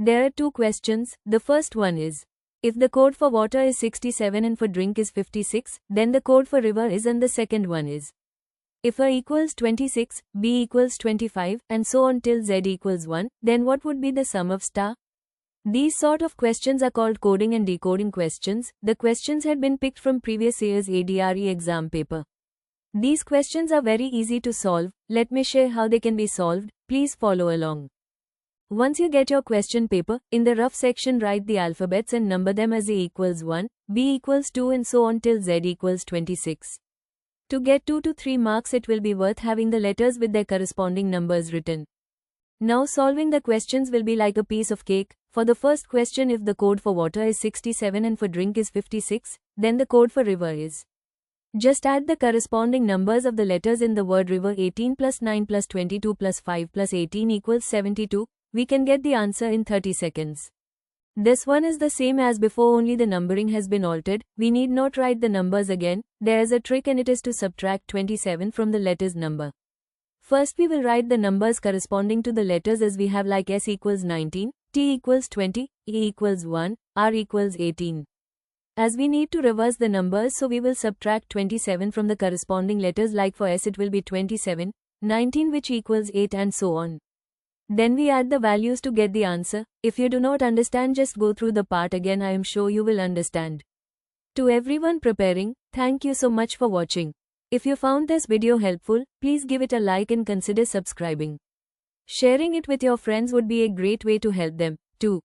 There are two questions. The first one is, if the code for water is 67 and for drink is 56, then the code for river is, and the second one is, if A equals 26, B equals 25, and so on till Z equals 1, then what would be the sum of star? These sort of questions are called coding and decoding questions. The questions had been picked from previous year's ADRE exam paper. These questions are very easy to solve. Let me share how they can be solved. Please follow along. Once you get your question paper, in the rough section write the alphabets and number them as A equals 1, B equals 2 and so on till Z equals 26. To get 2 to 3 marks, it will be worth having the letters with their corresponding numbers written. Now solving the questions will be like a piece of cake. For the first question, if the code for water is 67 and for drink is 56, then the code for river is. Just add the corresponding numbers of the letters in the word river. 18 plus 9 plus 22 plus 5 plus 18 equals 72. We can get the answer in 30 seconds. This one is the same as before, only the numbering has been altered. We need not write the numbers again. There is a trick and it is to subtract 27 from the letters number. First we will write the numbers corresponding to the letters as we have, like S equals 19, T equals 20, E equals 1, R equals 18. As we need to reverse the numbers, so we will subtract 27 from the corresponding letters, like for S it will be 27, 19 which equals 8 and so on. Then we add the values to get the answer. If you do not understand, just go through the part again. I am sure you will understand. To everyone preparing, thank you so much for watching. If you found this video helpful, please give it a like and consider subscribing. Sharing it with your friends would be a great way to help them, too.